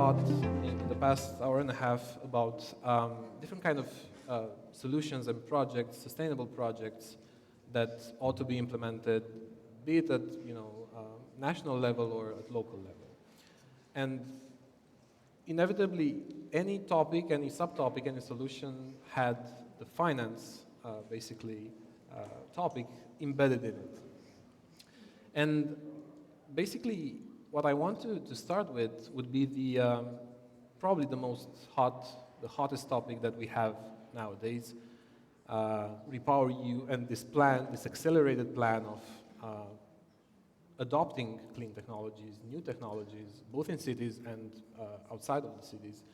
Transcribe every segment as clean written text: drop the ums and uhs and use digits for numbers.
lot in the past hour and a half about different kind of solutions and projects, sustainable projects that ought to be implemented, be it at national level or at local level. And inevitably, any topic, any subtopic, any solution had the finance, topic embedded in it. And basically, what I want to start with would be the probably the hottest topic that we have nowadays, REPowerEU, and this accelerated plan of adopting clean technologies, new technologies, both in cities and outside of the cities,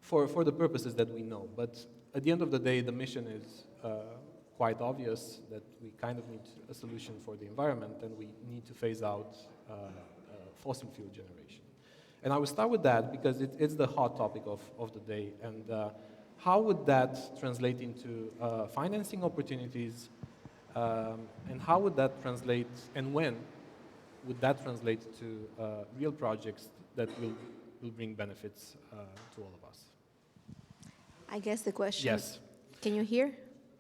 for the purposes that we know. But at the end of the day, the mission is quite obvious, that we kind of need a solution for the environment, and we need to phase out fossil fuel generation. And I will start with that because it's the hot topic of the day. And how would that translate into financing opportunities, and how would that translate, and when would that translate to real projects that will bring benefits to all of us? I guess the question. Yes. Can you hear?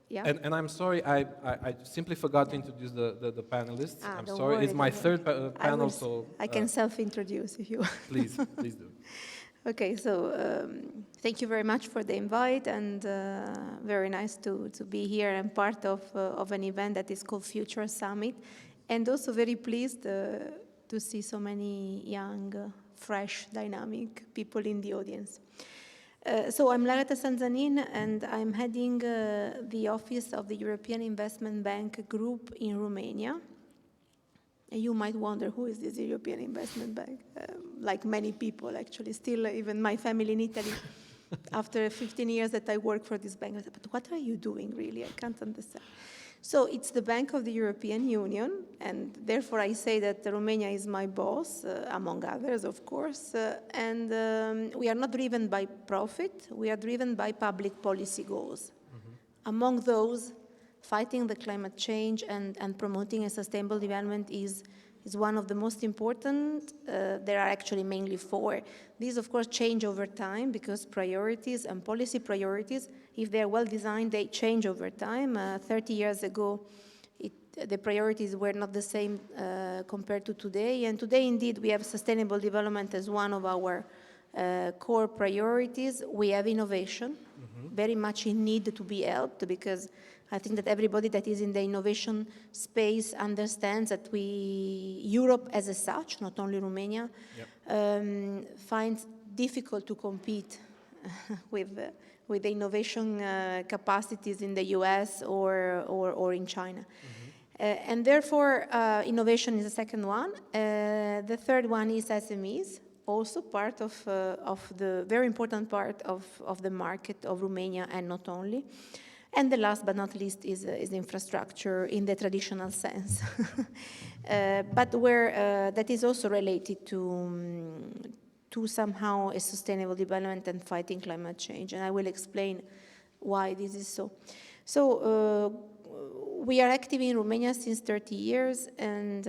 Yeah. And I'm sorry, I simply forgot to introduce the panelists. I'm sorry, worry, it's my third panel, so... I can self-introduce if you want. Please do. Okay, so thank you very much for the invite, and very nice to be here and part of an event that is called Future Summit, and also very pleased to see so many young, fresh, dynamic people in the audience. So I'm Lara Tassan Zanin, and I'm heading the office of the European Investment Bank Group in Romania. And you might wonder, who is this European Investment Bank? Like many people, actually, still even my family in Italy, after 15 years that I work for this bank, I said, but what are you doing, really? I can't understand. So it's the Bank of the European Union, and therefore I say that Romania is my boss, among others, of course, and we are not driven by profit, we are driven by public policy goals. Mm-hmm. Among those, fighting the climate change and promoting a sustainable development is one of the most important. There are actually mainly four. These, of course, change over time because priorities and policy priorities, if they are well designed, they change over time. 30 years ago, the priorities were not the same compared to today. And today, indeed, we have sustainable development as one of our core priorities. We have innovation, very much in need to be helped, because I think that everybody that is in the innovation space understands that Europe as a such, not only Romania, finds difficult to compete with the innovation capacities in the US or in China. Mm-hmm. And therefore, innovation is the second one. The third one is SMEs, also part of the very important part of the market of Romania, and not only. And the last but not least is infrastructure in the traditional sense, but where that is also related to somehow a sustainable development and fighting climate change. And I will explain why this is so. So we are active in Romania since 30 years, and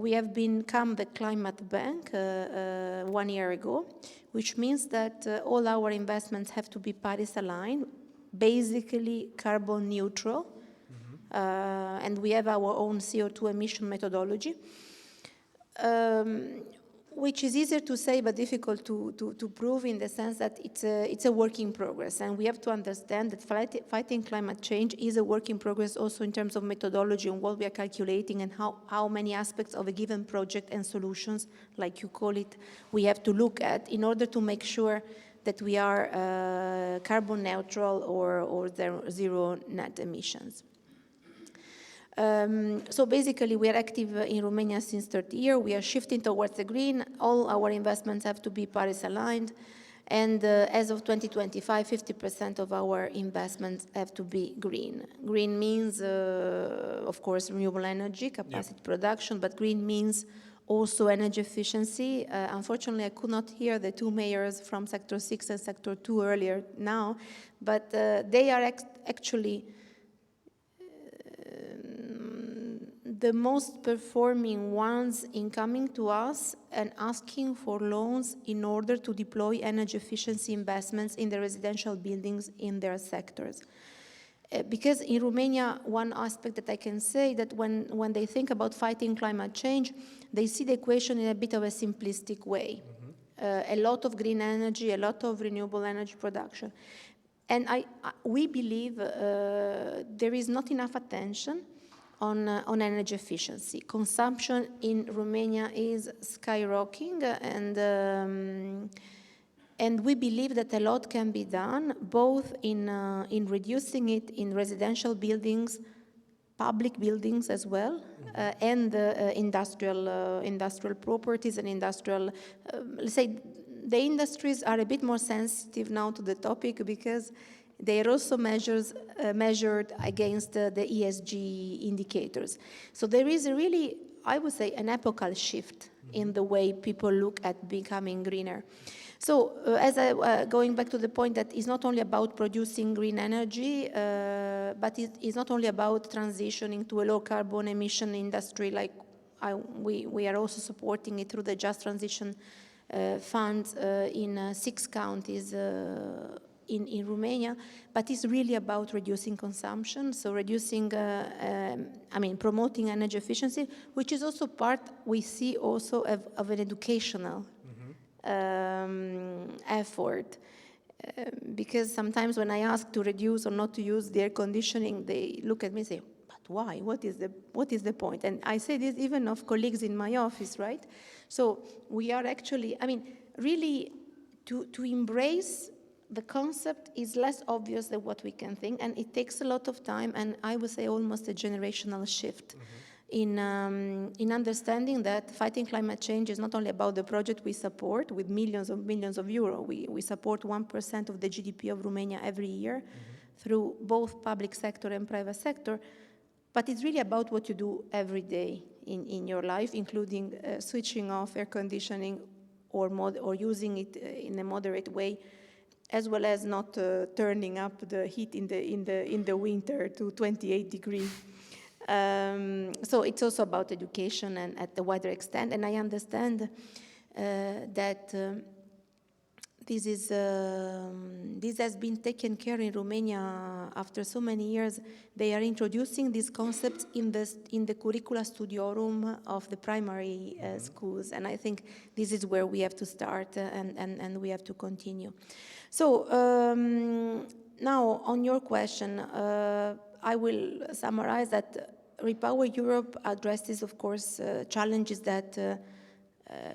we have become the climate bank 1 year ago, which means that all our investments have to be Paris aligned, basically carbon neutral, and we have our own CO2 emission methodology, which is easier to say but difficult to prove, in the sense that it's a work in progress. And we have to understand that fighting climate change is a work in progress also in terms of methodology and what we are calculating, and how many aspects of a given project and solutions, like you call it, we have to look at in order to make sure that we are carbon neutral or zero net emissions. So basically, we are active in Romania since 30 years. We are shifting towards the green. All our investments have to be Paris aligned. And as of 2025, 50% of our investments have to be green. Green means, of course, renewable energy, capacity production, but green means also energy efficiency. Unfortunately, I could not hear the two mayors from Sector 6 and Sector 2 earlier now, but they are actually the most performing ones in coming to us and asking for loans in order to deploy energy efficiency investments in the residential buildings in their sectors. Because in Romania, one aspect that I can say that when they think about fighting climate change, they see the equation in a bit of a simplistic way. A lot of green energy, a lot of renewable energy production. And we believe there is not enough attention on energy efficiency. Consumption in Romania is skyrocketing, and we believe that a lot can be done, both in reducing it in residential buildings, public buildings as well, and industrial properties and industrial, let's say, the industries are a bit more sensitive now to the topic because they are also measured against the ESG indicators. So there is a really, I would say, an epochal shift in the way people look at becoming greener. So going back to the point that it's not only about producing green energy, but it's not only about transitioning to a low carbon emission industry, like we are also supporting it through the Just Transition Fund in 6 counties in Romania, but it's really about reducing consumption, so promoting energy efficiency, which is also part, we see also of an educational effort. Because sometimes when I ask to reduce or not to use the air conditioning, they look at me and say, but why? What is the point? And I say this even of colleagues in my office, right? So we are actually, really to embrace the concept is less obvious than what we can think, and it takes a lot of time, and I would say almost a generational shift in understanding that fighting climate change is not only about the project we support with millions of euro. We support 1% of the GDP of Romania every year through both public sector and private sector, but it's really about what you do every day in your life, including switching off air conditioning or using it in a moderate way, as well as not turning up the heat in the winter to 28 degrees. So it's also about education and at the wider extent. And I understand that this has been taken care in Romania after so many years. They are introducing these concepts in the curricula studiorum of the primary schools, and I think this is where we have to start and we have to continue. So now on your question, I will summarize that Repower Europe addresses, of course, challenges that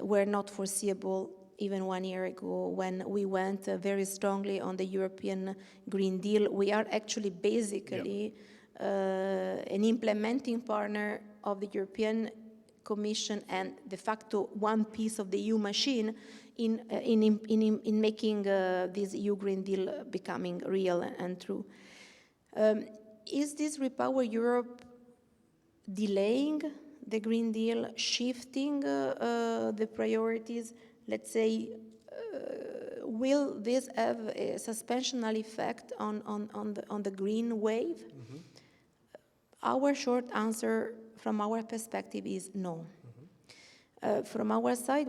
were not foreseeable even 1 year ago when we went very strongly on the European Green Deal. We are actually basically an implementing partner of the European Commission and de facto one piece of the EU machine in making this EU Green Deal becoming real and true. Is this Repower Europe delaying the Green Deal, shifting the priorities? Let's say, will this have a suspensional effect on the green wave? Our short answer from our perspective is no. From our side,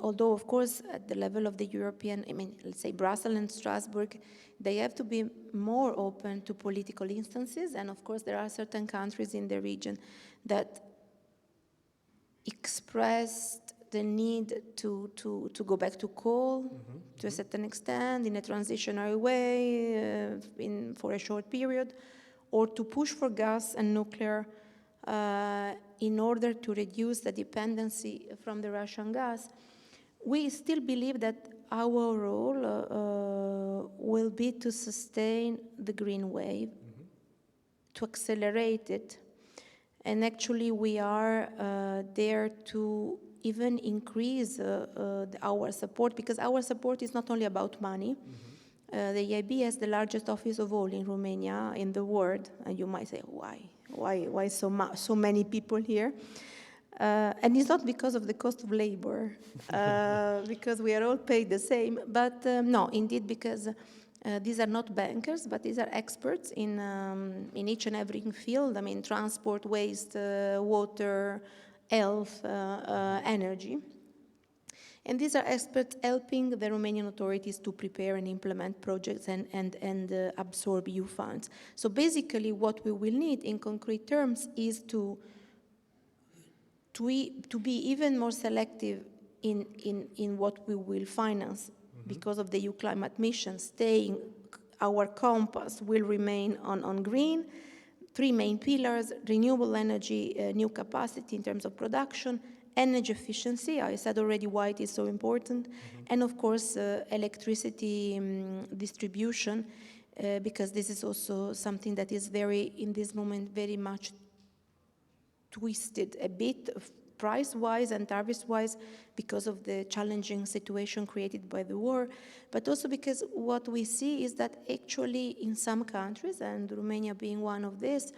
although of course at the level of the European, let's say Brussels and Strasbourg, they have to be more open to political instances, and of course there are certain countries in the region that expressed the need to go back to coal to a certain extent in a transitionary way for a short period, or to push for gas and nuclear in order to reduce the dependency from the Russian gas. We still believe that our role will be to sustain the green wave, to accelerate it, and actually we are there to even increase our support, because our support is not only about money. The EIB has the largest office of all in Romania, in the world, and you might say, why so many people here? And it's not because of the cost of labor, because we are all paid the same, but no, indeed, because These are not bankers, but these are experts in each and every field. I mean, transport, waste, water, health, energy. And these are experts helping the Romanian authorities to prepare and implement projects and absorb EU funds. So basically what we will need in concrete terms is to be even more selective in what we will finance because of the EU climate mission. Our compass will remain on green, 3 main pillars: renewable energy, new capacity in terms of production, energy efficiency, I said already why it is so important, and of course electricity distribution, because this is also something that is in this moment, very much twisted a bit price-wise and tariff-wise because of the challenging situation created by the war, but also because what we see is that actually in some countries, and Romania being one of these,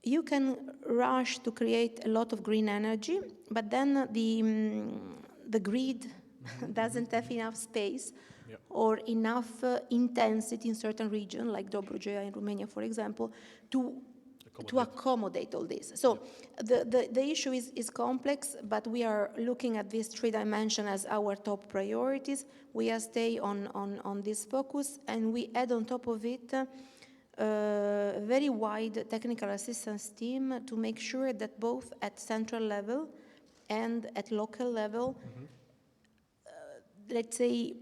you can rush to create a lot of green energy, but then the grid doesn't have enough space or enough intensity in certain regions, like Dobrogea in Romania, for example, to accommodate all this. So the issue is complex, but we are looking at these 3 dimensions as our top priorities. We are stay on this focus, and we add on top of it a very wide technical assistance team to make sure that both at central level and at local level, let's say,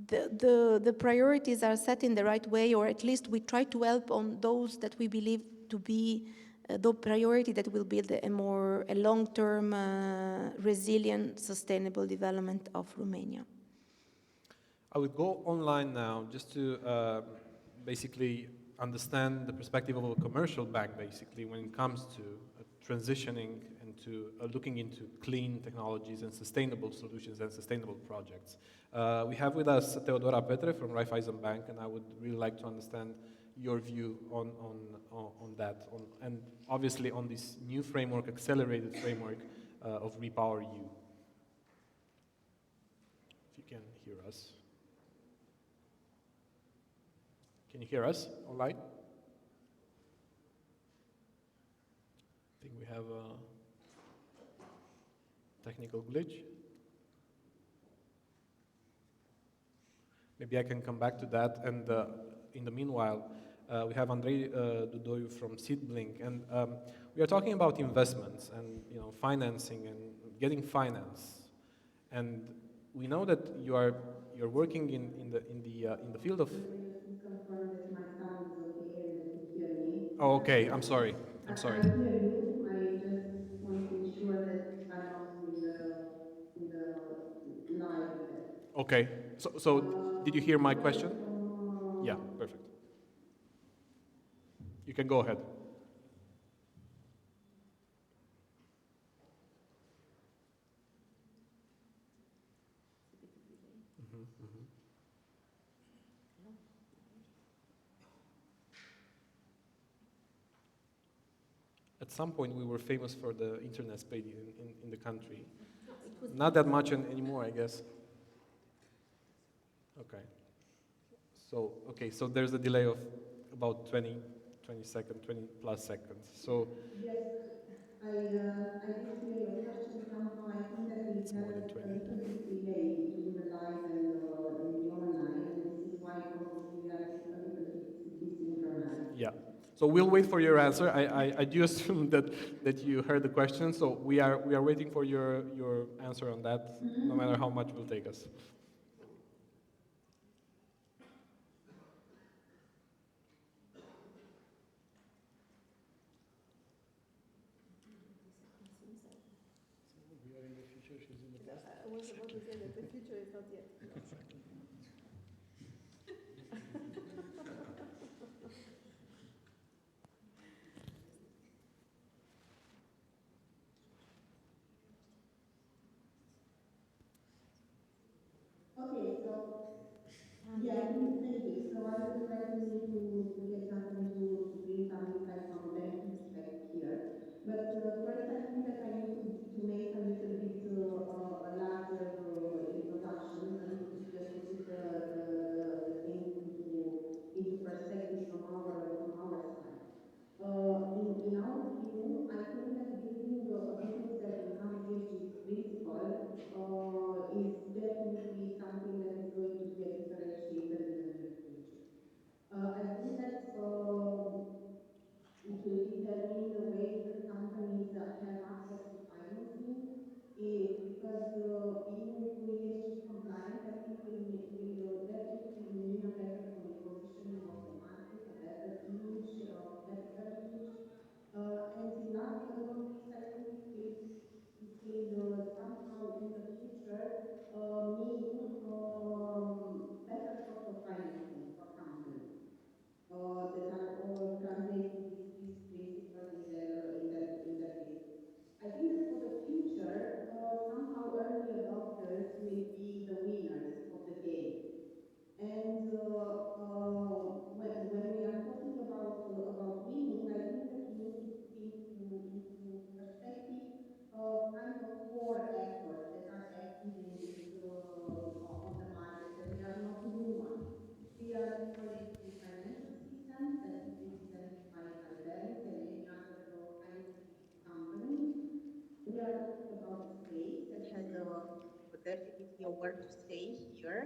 the priorities are set in the right way, or at least we try to help on those that we believe to be the priority that will build a long-term, resilient, sustainable development of Romania. I would go online now just to basically understand the perspective of a commercial bank, basically, when it comes to transitioning into looking into clean technologies and sustainable solutions and sustainable projects. We have with us Teodora Petre from Raiffeisen Bank, and I would really like to understand your view on that, and obviously on this new framework, accelerated framework of Repower EU. If you can hear us. Can you hear us online? I think we have a technical glitch. Maybe I can come back to that, and in the meanwhile, we have Andrei Dudoiu from SeedBlink, and we are talking about investments and financing and getting finance, and we know that you're working in the field of. Confirm that my sound is okay and that you hear me. Oh, okay. I'm sorry. I hear you. I just want to ensure that I'm not in the live test. Okay. So did you hear my question? Yeah, perfect. You can go ahead. At some point, we were famous for the internet speed in the country. Not that much anymore, I guess. Okay. So there's a delay of about 20 seconds, 20 plus seconds. So yes, I did hear your question. Somehow I think that we it's have more than a 20. little bit delay between the live and the online, and this is why probably we are a little bit desynchronized. Yeah. So we'll wait for your answer. I do assume that you heard the question, so we are waiting for your answer on that, no matter how much it will take us. Okay, so yeah, thank you. So I will try to get something to bring some insights from a banking perspective here. But first, I think that I need to make a little bit a larger introduction, a little bit just to put the is definitely something that is going to be a differentiator in the near future. I think that it will determine the way that companies have access to financing, because being ESG compliant, I think will definitely mean a better positioning of the market, a better image, capital image. And last but not least, I think it will somehow in the future mean better cost of financing for companies that are all translating these principles in their business. I think that for the future, somehow early adopters will be the winners of the game. And when we are talking about winning, I think that we need to put into perspective kind of four actors that are active in this on the market, and they are not new ones. We are collecting financial systems that is represented by banks and any other kind of company. We are talking about the state that has definitely a word to say here.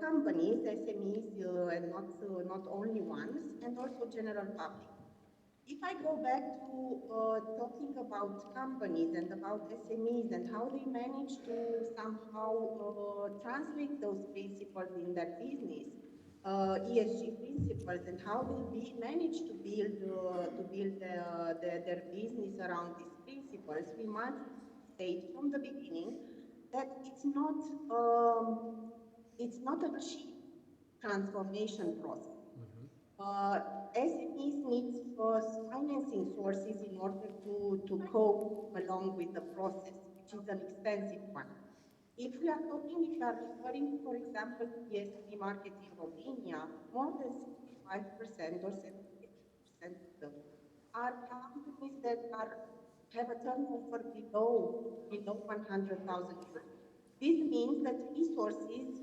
Companies, SMEs, and not only ones, and also general public. If I go back to talking about companies and about SMEs and how they manage to somehow translate those principles in their business, ESG principles, and how they manage to build their business around these principles, we must state from the beginning that it's not a cheap transformation process. SMEs need financing sources in order to cope along with the process, which is an expensive one. If we are referring, for example, to the SME market in Romania, more than 65% or 70% of them are companies that have a turnover below 100,000 euros. This means that resources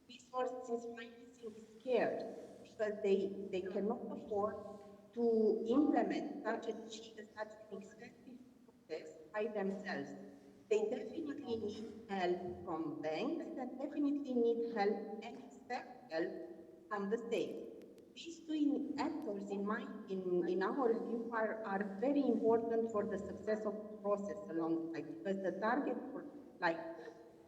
financing is scarce because they cannot afford to implement such an expensive process by themselves. They definitely need help from banks and definitely need help and expect help from the state. These two actors, in our view, are very important for the success of the process alongside, because the target for like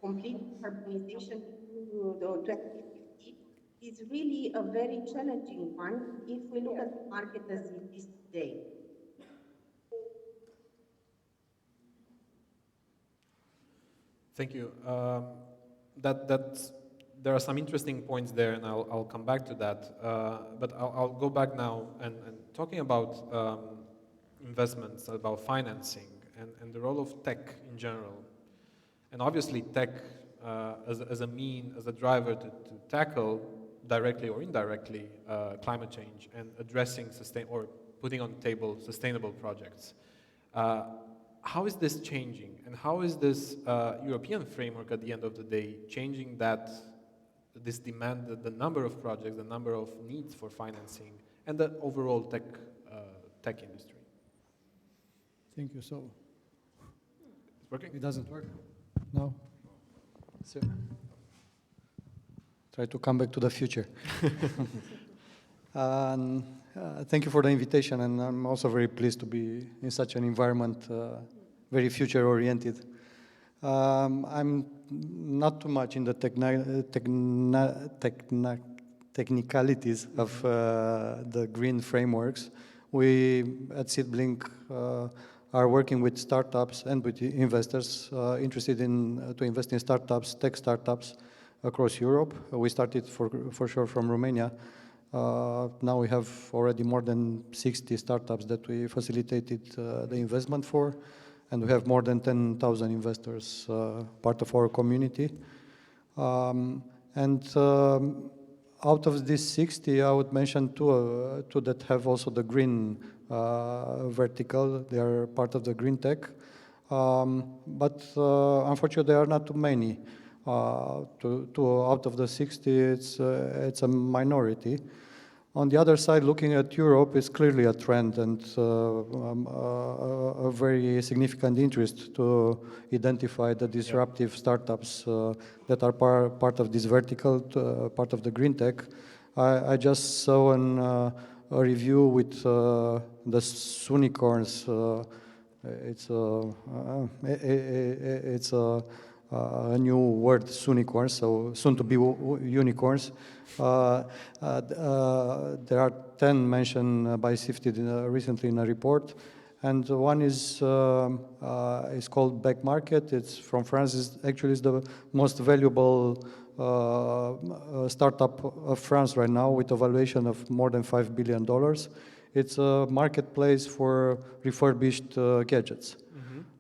complete decarbonization to 2050 is really a very challenging one if we look at the market as it is today. Thank you. There are some interesting points there, and I'll come back to that. But I'll go back now and talking about investments, about financing, and the role of tech in general. And obviously tech as a driver to tackle directly or indirectly climate change and addressing putting on the table sustainable projects. How is this changing, and how is this European framework at the end of the day changing this demand, the number of projects, the number of needs for financing, and the overall tech industry? Thank you. So, it's working? It doesn't work? No? So, try to come back to the future. Thank you for the invitation, and I'm also very pleased to be in such an environment, very future-oriented. I'm not too much in the technicalities of the green frameworks. We at SeedBlink are working with startups and with investors interested to invest in startups, tech startups across Europe. We started for sure from Romania. Now we have already more than 60 startups that we facilitated the investment for, and we have more than 10,000 investors part of our community. Out of these 60, I would mention two that have also the green vertical. They are part of the green tech. But unfortunately, there are not too many. Two out of the 60, it's a minority. On the other side, looking at Europe is clearly a trend and a very significant interest to identify the disruptive startups that are part of this vertical, part of the green tech. I just saw a review with the Sunicorns. It's a new word, Sunicorns, so soon to be unicorns. There are 10 mentioned by Sifted recently in a report, and one is called Back Market. It's from France. It's actually the most valuable startup of France right now, with a valuation of more than $5 billion. It's a marketplace for refurbished gadgets.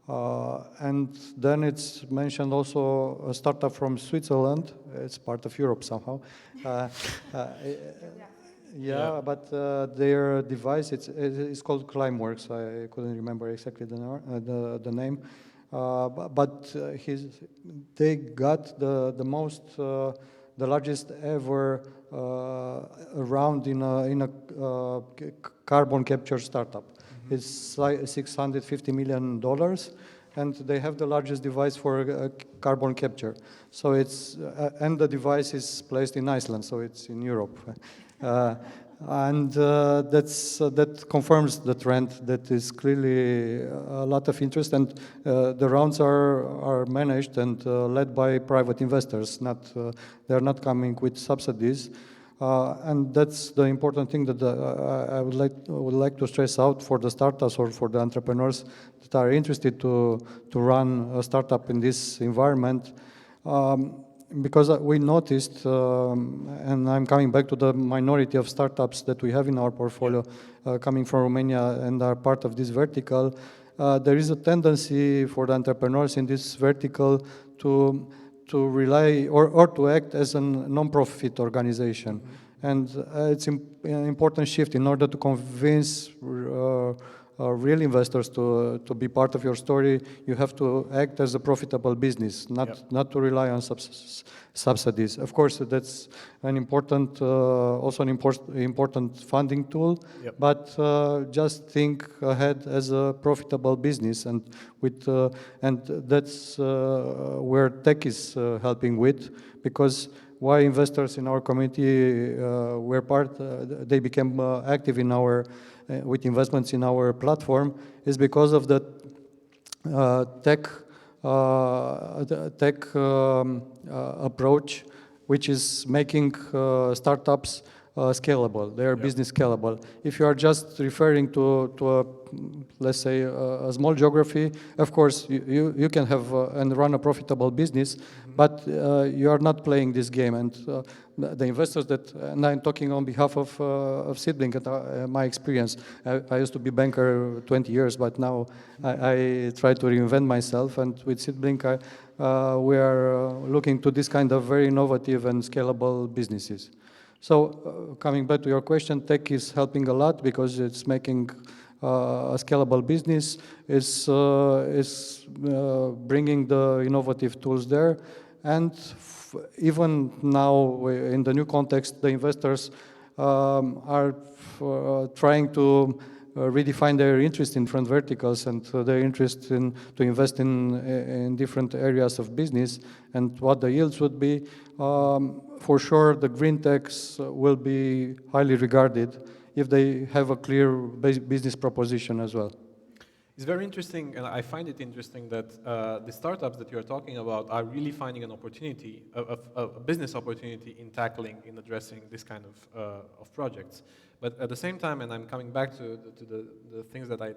And then it's mentioned also a startup from Switzerland. It's part of Europe somehow. But their device, it's called Climeworks. I couldn't remember exactly the name. They got the largest ever round in a carbon capture startup. It's $650 million, and they have the largest device for carbon capture. So and the device is placed in Iceland, so it's in Europe. That confirms the trend that is clearly a lot of interest, and the rounds are managed and led by private investors. They're not coming with subsidies. And that's the important thing that I would like to stress out for the startups or for the entrepreneurs that are interested to run a startup in this environment. Because we noticed, and I'm coming back to the minority of startups that we have in our portfolio coming from Romania and are part of this vertical, there is a tendency for the entrepreneurs in this vertical to rely or to act as a non-profit organization. And it's an important shift in order to convince real investors to be part of your story. You have to act as a profitable business, not to rely on subsidies. Of course, that's an important, also an important funding tool. But just think ahead as a profitable business, and that's where tech is helping with, because why investors in our community they became active in with investments in our platform is because of the tech approach, which is making startups scalable. They are business scalable. If you are just referring to let's say a small geography, of course you can have and run a profitable business, but you are not playing this game. And the investors and I'm talking on behalf of SeedBlink and my experience. I used to be banker 20 years, but now I try to reinvent myself. And with SeedBlink, we are looking to this kind of very innovative and scalable businesses. So coming back to your question, tech is helping a lot because it's making a scalable business, is bringing the innovative tools there. And even now, in the new context, the investors are trying to redefine their interest in different verticals and their interest to invest in different areas of business and what the yields would be. For sure, the green techs will be highly regarded if they have a clear business proposition as well. It's very interesting, and I find it interesting that the startups that you're talking about are really finding an opportunity, a business opportunity in addressing this kind of projects. But at the same time, and I'm coming back to the things that I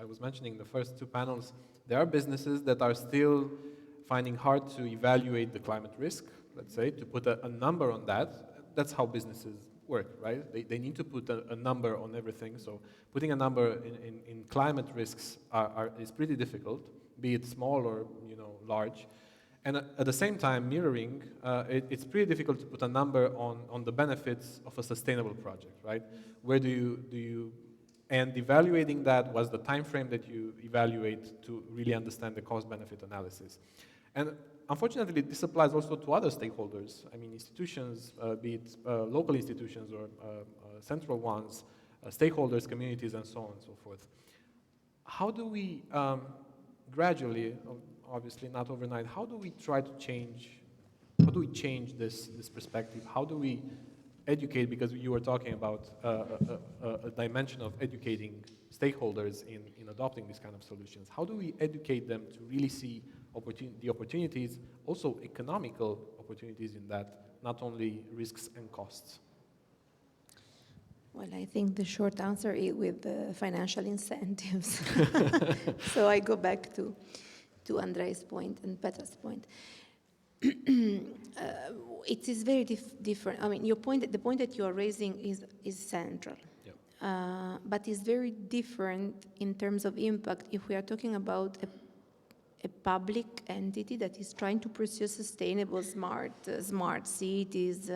was mentioning in the first two panels, there are businesses that are still finding hard to evaluate the climate risk, let's say, to put a number on that. That's how businesses work, right? They need to put a number on everything. So putting a number in climate risks is pretty difficult, be it small or large. And at the same time, mirroring, it's pretty difficult to put a number on the benefits of a sustainable project, right? Where do you and evaluating that was the time frame that you evaluate to really understand the cost-benefit analysis. And unfortunately, this applies also to other stakeholders. I mean, institutions, be it local institutions or central ones, stakeholders, communities, and so on and so forth. How do we gradually, obviously not overnight, how do we try to change, how do we change this perspective? How do we educate, because you were talking about a dimension of educating stakeholders in adopting these kind of solutions. How do we educate them to really see the opportunities, also economical opportunities in that, not only risks and costs? Well, I think the short answer is with the financial incentives. So I go back to Andrei's point and Petra's point. It is very different. I mean, the point that you are raising is central. Yep. But it's very different in terms of impact if we are talking about a public entity that is trying to pursue sustainable, smart cities,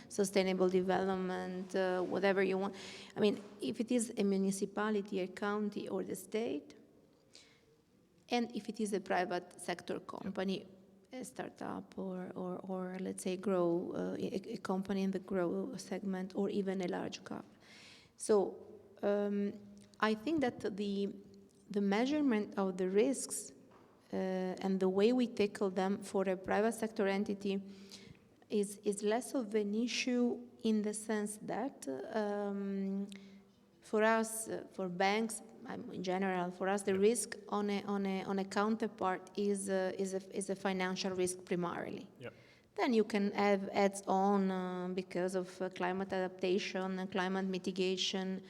sustainable development, whatever you want. I mean, if it is a municipality, a county, or the state, and if it is a private sector company, a startup, or let's say a company in the grow segment, or even a large cap. So I think that the measurement of the risks and the way we tackle them for a private sector entity is less of an issue in the sense that for us, for banks, in general, for us, the risk on a counterpart is a financial risk primarily. Yep. Then you can have adds-on because of climate adaptation and climate mitigation,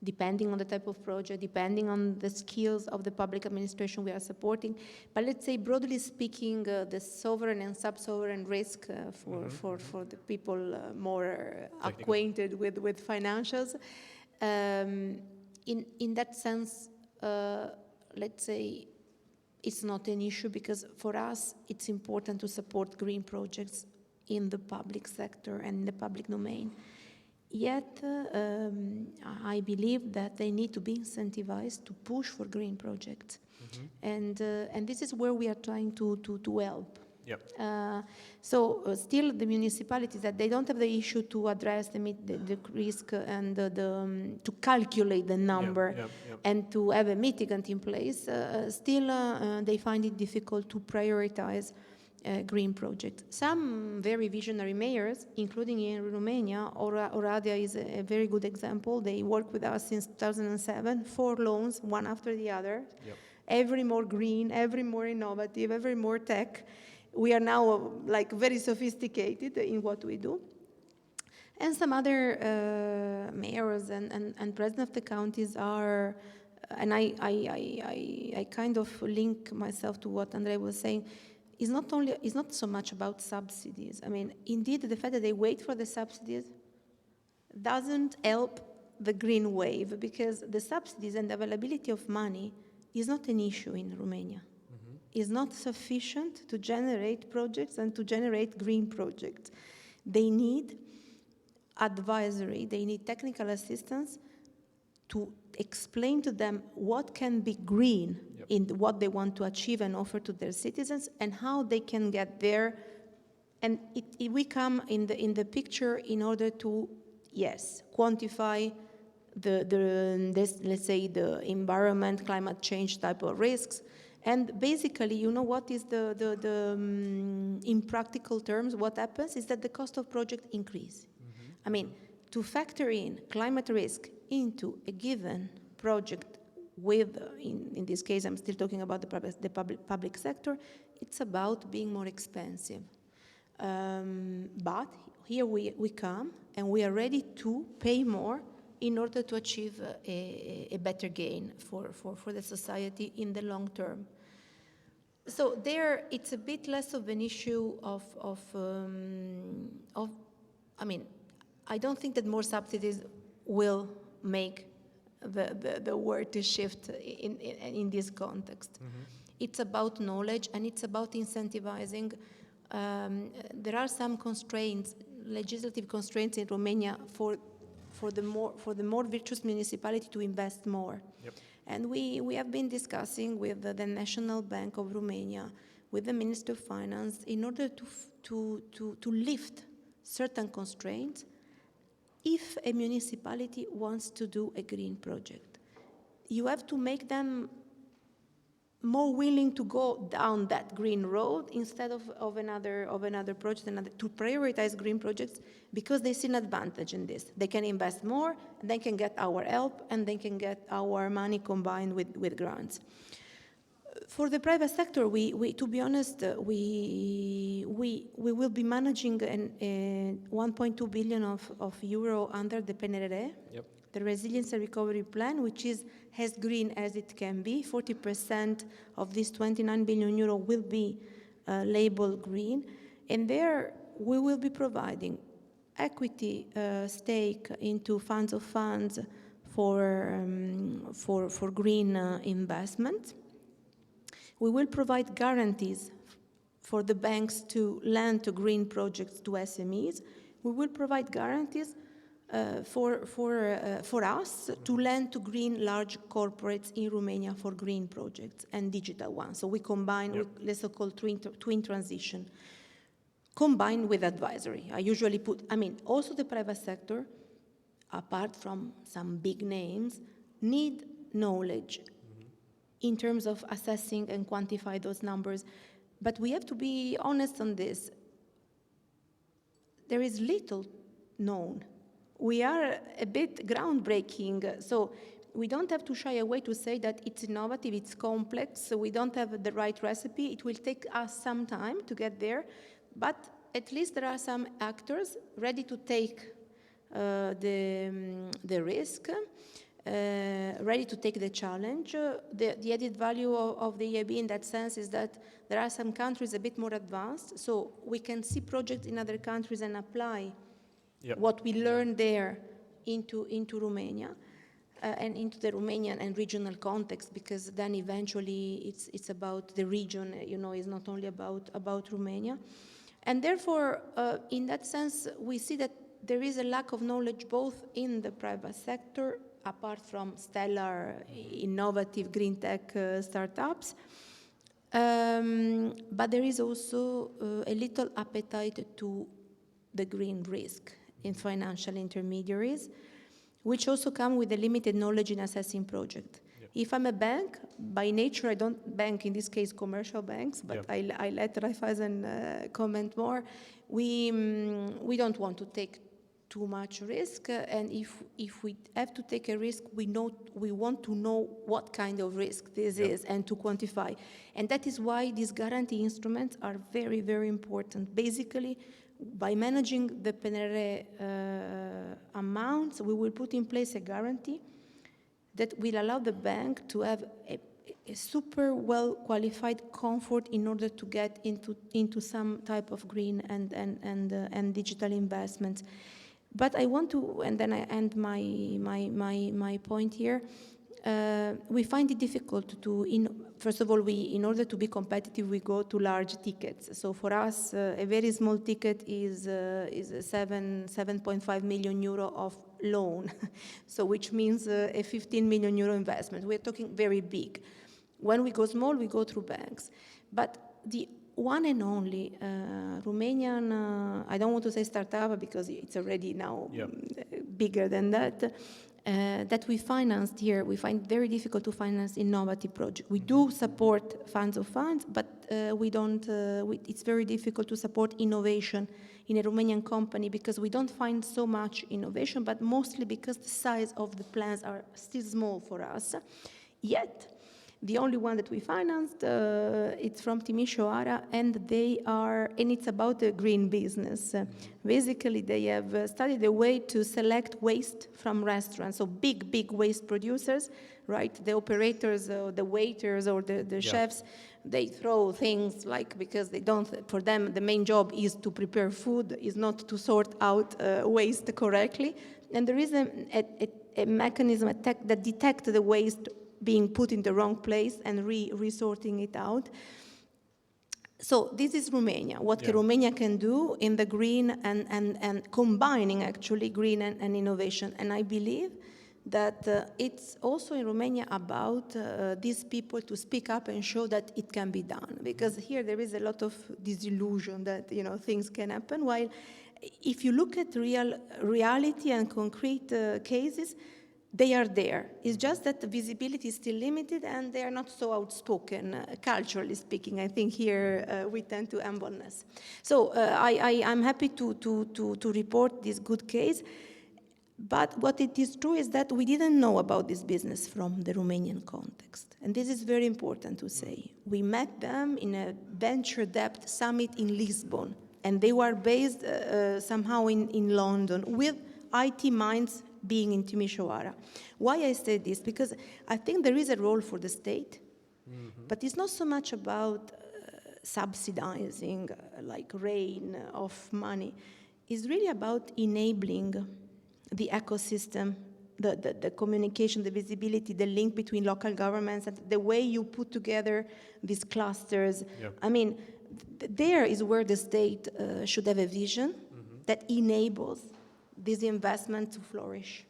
depending on the type of project, depending on the skills of the public administration we are supporting. But let's say, broadly speaking, the sovereign and sub-sovereign risk for the people more acquainted with financials, in that sense, let's say, it's not an issue because for us, it's important to support green projects in the public sector and in the public domain. Yet, I believe that they need to be incentivized to push for green projects. Mm-hmm. And this is where we are trying to help. Yep. So still the municipalities, that they don't have the issue to address the risk and to calculate the number and to have a mitigant in place, still they find it difficult to prioritize green projects. Some very visionary mayors, including in Romania, Oradea is a very good example. They work with us since 2007, 4 loans, one after the other, every more green, every more innovative, every more tech. We are now like very sophisticated in what we do. And some other mayors and president of the counties are, and I kind of link myself to what Andrei was saying, is not so much about subsidies. I mean, indeed, the fact that they wait for the subsidies doesn't help the green wave, because the subsidies and the availability of money is not an issue in Romania. Is not sufficient to generate projects and to generate green projects. They need advisory, they need technical assistance to explain to them what can be green in what they want to achieve and offer to their citizens and how they can get there. And we come in the picture in order to, yes, quantify let's say the environment, climate change type of risks. And basically, you know what is in practical terms, what happens is that the cost of project increase. Mm-hmm. I mean, to factor in climate risk into a given project with, in this case, I'm still talking about the public sector, it's about being more expensive. But here we come and we are ready to pay more in order to achieve a better gain for the society in the long term. So there, it's a bit less of an issue of I mean, I don't think that more subsidies will make the world to shift in this context. Mm-hmm. It's about knowledge and it's about incentivizing. There are some constraints, legislative constraints in Romania for the more virtuous municipality to invest more. Yep. And we have been discussing with the National Bank of Romania with the Minister of Finance in order to lift certain constraints if a municipality wants to do a green project. You have to make them more willing to go down that green road instead of another project, to prioritize green projects, because they see an advantage in this. They can invest more, they can get our help, and they can get our money combined with grants. For the private sector, we to be honest, we will be managing 1.2 billion of euro under the PNRR. Yep. The Resilience and Recovery Plan, which is as green as it can be. 40% of this 29 billion euro will be labeled green. And there we will be providing equity stake into funds of funds for green investment. We will provide guarantees for the banks to lend to green projects to SMEs. We will provide guarantees for us to lend to green large corporates in Romania for green projects and digital ones. So we combine with the so-called twin transition, combined with advisory. I usually also the private sector, apart from some big names, need knowledge in terms of assessing and quantify those numbers. But we have to be honest on this. There is little known. We are a bit groundbreaking, so we don't have to shy away to say that it's innovative, it's complex, so we don't have the right recipe. It will take us some time to get there, but at least there are some actors ready to take the risk, ready to take the challenge. The added value of the EIB in that sense is that there are some countries a bit more advanced, so we can see projects in other countries and apply what we learn there into Romania and into the Romanian and regional context, because then eventually it's about the region, it's not only about Romania. And therefore, in that sense, we see that there is a lack of knowledge both in the private sector, apart from stellar, innovative green tech startups, but there is also a little appetite to the green risk in financial intermediaries, which also come with a limited knowledge in assessing project. If I'm a bank, by nature I don't bank, in this case, commercial banks, but I let Raiffeisen comment more. We don't want to take too much risk, and if we have to take a risk, we want to know what kind of risk this is and to quantify. And that is why these guarantee instruments are very, very important. Basically, by managing the PNRR amounts, we will put in place a guarantee that will allow the bank to have a super well-qualified comfort in order to get into some type of green and digital investments. But I want to, and then I end my point here. We find it difficult first of all, in order to be competitive, we go to large tickets. So for us, a very small ticket is 7.5 million euro of loan, so which means a 15 million euro investment. We're talking very big. When we go small, we go through banks. But the one and only Romanian, I don't want to say startup because it's already now bigger than that, that we financed here, we find very difficult to finance innovative projects. We do support funds of funds, but it's very difficult to support innovation in a Romanian company because we don't find so much innovation, but mostly because the size of the plans are still small for us. Yet, the only one that we financed, it's from Timișoara, and it's about a green business. Basically, they have studied a way to select waste from restaurants, so big waste producers, right? The operators, the waiters, or the chefs, they throw things because for them, the main job is to prepare food, is not to sort out waste correctly. And there is a mechanism that detects the waste being put in the wrong place and resorting it out. So this is Romania, what Romania can do in the green and combining actually green and innovation. And I believe that it's also in Romania about these people to speak up and show that it can be done. Because here there is a lot of disillusion that things can happen. While if you look at reality and concrete cases, they are there. It's just that the visibility is still limited and they are not so outspoken, culturally speaking. I think here we tend to humbleness. So I'm happy to report this good case. But what it is true is that we didn't know about this business from the Romanian context. And this is very important to say. We met them in a venture debt summit in Lisbon. And they were based somehow in London with IT minds being in Timișoara. Why I say this? Because I think there is a role for the state, but it's not so much about subsidizing like rain of money. It's really about enabling the ecosystem, the communication, the visibility, the link between local governments, and the way you put together these clusters. Yep. I mean, there is where the state should have a vision that enables this investment to flourish.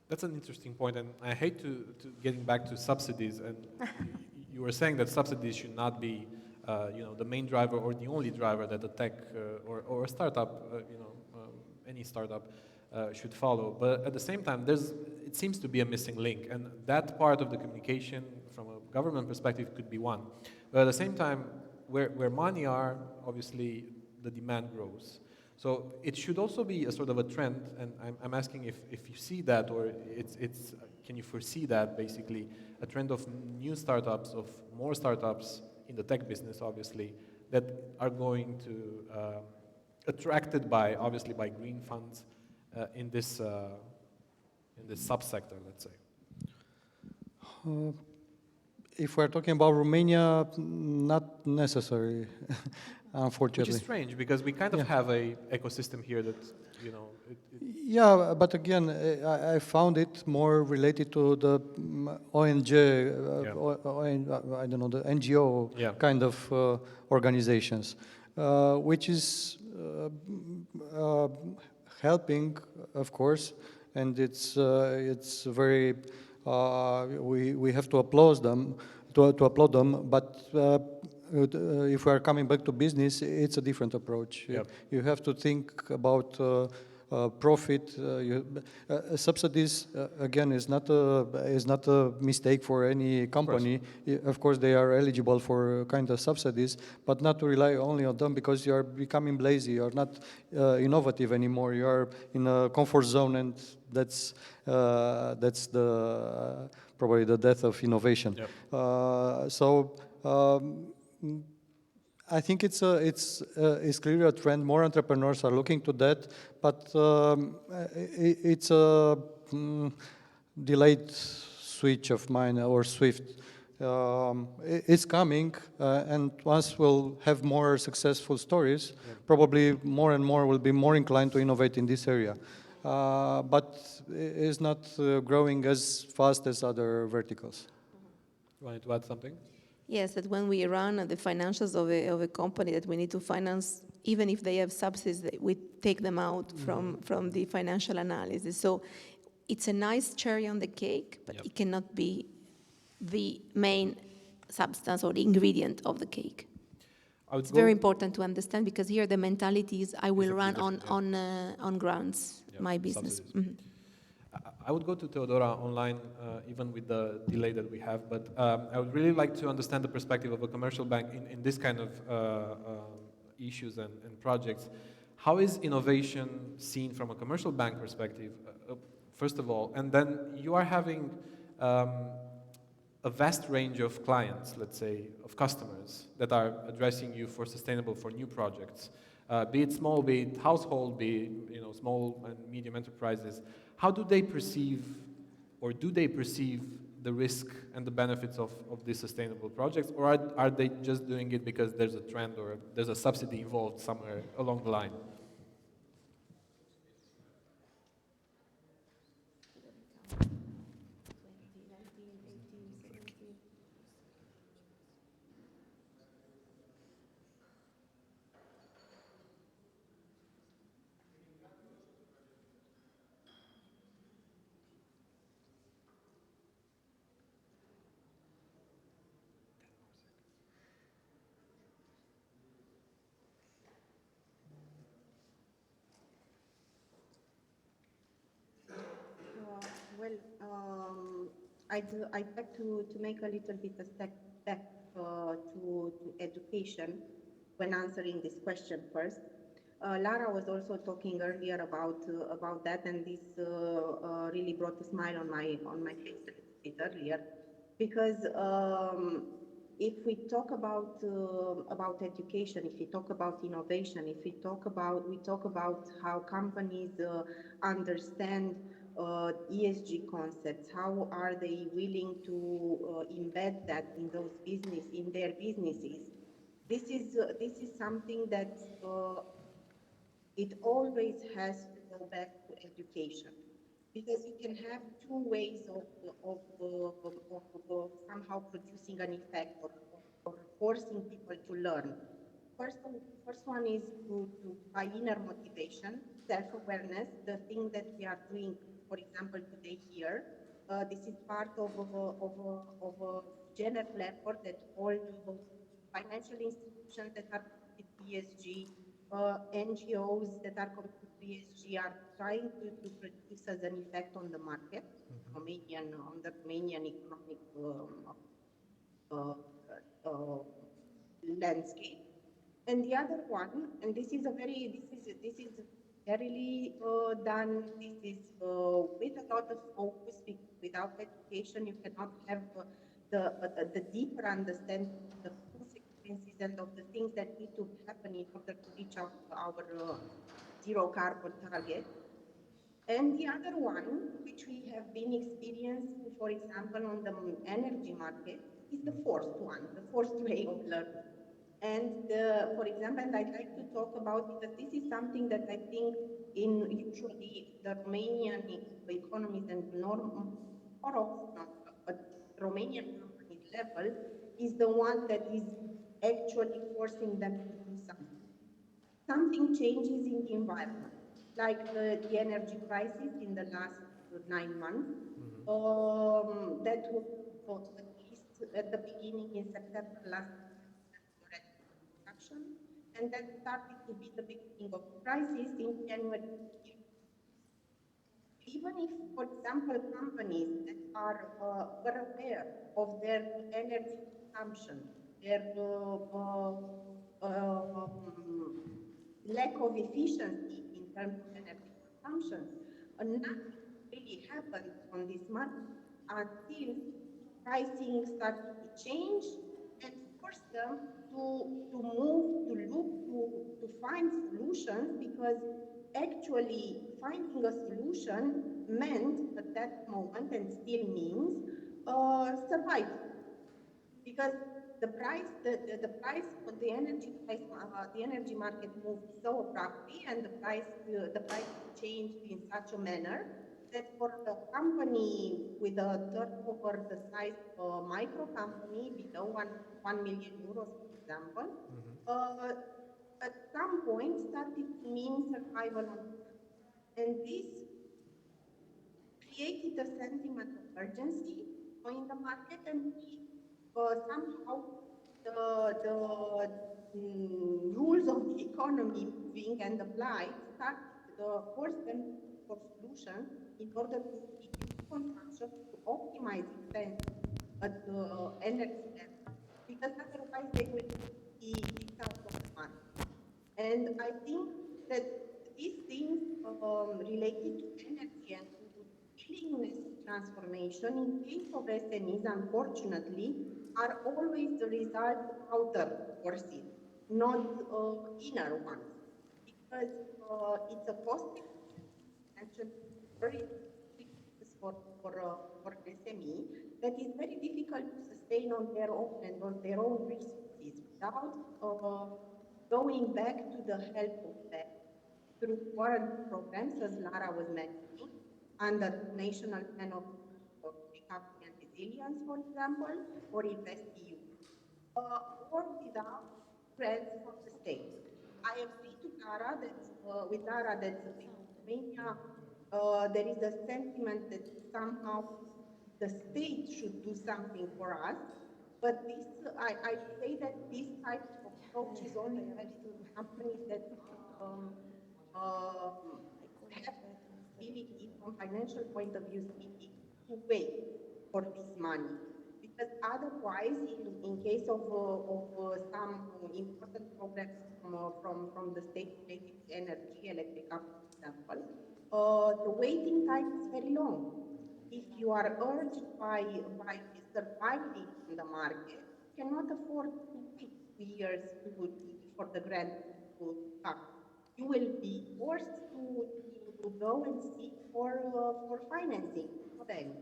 That's an interesting point, and I hate to getting back to subsidies. And you were saying that subsidies should not be, the main driver or the only driver that a tech or a startup, any startup should follow. But at the same time, it seems to be a missing link, and that part of the communication from a government perspective could be one. But at the same time, where money are, obviously the demand grows. So it should also be a sort of a trend, and I'm asking if you see that, or can you foresee that, basically, a trend of new startups, of more startups in the tech business, obviously, that are going to, attracted by, obviously, by green funds in this subsector, let's say? If we're talking about Romania, not necessarily, unfortunately. Which is strange, because we kind of have a ecosystem here that, Yeah, but again, I found it more related to the ONG, I don't know, the NGO kind of organizations, which is helping, of course, and it's very. We have to applaud them, but if we are coming back to business, it's a different approach. Yep. You have to think about profit. Subsidies again is not a mistake for any company. Of course, they are eligible for kind of subsidies, but not to rely only on them, because you are becoming lazy. You are not innovative anymore. You are in a comfort zone, and that's the probably the death of innovation. Yep. I think it's clearly a trend. More entrepreneurs are looking to that, but it's a delayed switch of mine, or swift. It's coming, and once we'll have more successful stories, probably more and more will be more inclined to innovate in this area. But it's not growing as fast as other verticals. You wanted to add something? Yes, that when we run the financials of a company that we need to finance, even if they have subsidies, we take them out from the financial analysis. So it's a nice cherry on the cake, but it cannot be the main substance or the ingredient of the cake. It's very important to understand, because here the mentality is I will run on grants, my business. I would go to Teodora online, even with the delay that we have, but I would really like to understand the perspective of a commercial bank in this kind of issues and projects. How is innovation seen from a commercial bank perspective, first of all? And then you are having a vast range of clients, let's say, of customers that are addressing you for new projects, be it small, be it household, be it small and medium enterprises. How do they perceive, or do they perceive the risk and the benefits of these sustainable projects, or are they just doing it because there's a trend or there's a subsidy involved somewhere along the line? I'd like to make a little bit a step back to education when answering this question first. Lara was also talking earlier about that, and this really brought a smile on my face a little bit earlier, because if we talk about education, if we talk about innovation, if we talk about how companies understand ESG concepts, how are they willing to embed that in their businesses? This is something that it always has to go back to education, because you can have two ways of somehow producing an effect or forcing people to learn. First one is by inner motivation, self-awareness, the thing that we are doing, for example, today here. This is part of a general effort that all financial institutions that are with ESG, NGOs that are committed to ESG are trying to produce as an effect on the market, on the Romanian economic landscape. And the other one, and this is verily done. This is with a lot of focus. Without education, you cannot have the deeper understanding of the consequences and of the things that need to happen in order to reach our zero carbon target. And the other one, which we have been experiencing, for example, on the energy market, is the forced one, the forced way of learning. And for example, I'd like to talk about, because this is something that I think in usually the Romanian economies and Romanian companies level is the one that is actually forcing them to do something. Something changes in the environment, like the energy crisis in the last 9 months. That was at least at the beginning in September last year, and that started to be the beginning of the crisis in January. Even if, for example, companies that are aware of their energy consumption, their lack of efficiency in terms of energy consumption, nothing really happened on this market until pricing started to change and forced them to move, to find solutions, because actually finding a solution meant at that moment, and still means, survival. Because the energy market moved so abruptly, and the price changed in such a manner that for a company with a turnover the size of a micro company below 1 million euros, for example, at some point started to mean survival. And this created a sentiment of urgency in the market, and somehow the rules of the economy moving and applied forced them for solutions in order to reduce consumption, to optimize expense at the energy level, because otherwise they will be kicked out of the market. And I think that these things related to energy and to willingness to transformation in case of SMEs, unfortunately, are always the result of outer forces, not inner ones, because it's a costly and very for an SME that is very difficult to sustain on their own and on their own resources without going back to the help of them through warranty programs, as Lara was mentioning, under National Plan of Recovery and Resilience, for example, or InvestEU, or without grants from the state. I agree with Lara that in Romania there is a sentiment that somehow the state should do something for us, but this, I say that this type of approach is only valid to companies that have ability from financial point of view speaking to wait for this money. Because otherwise, in case of some important programs from the state related to energy, electric, for example, the waiting time is very long. If you are urged by surviving in the market, you cannot afford to wait 2 years for the grant to come. You will be forced to go and seek for financing for them.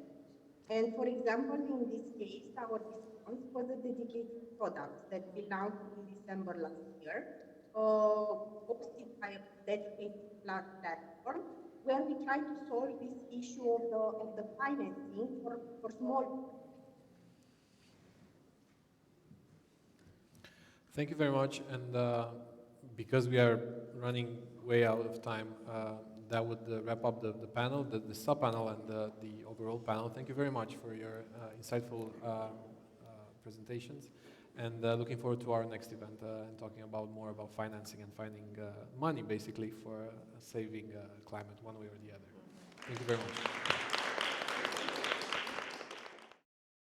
And for example, in this case, our response was a dedicated product that we launched in December last year, hosted by a dedicated platform, where we try to solve this issue of the financing for small. Thank you very much. And because we are running way out of time, that would wrap up the panel, the sub-panel, and the overall panel. Thank you very much for your insightful presentations. And looking forward to our next event and talking more about financing and finding money, basically, for saving climate one way or the other. Thank you very much.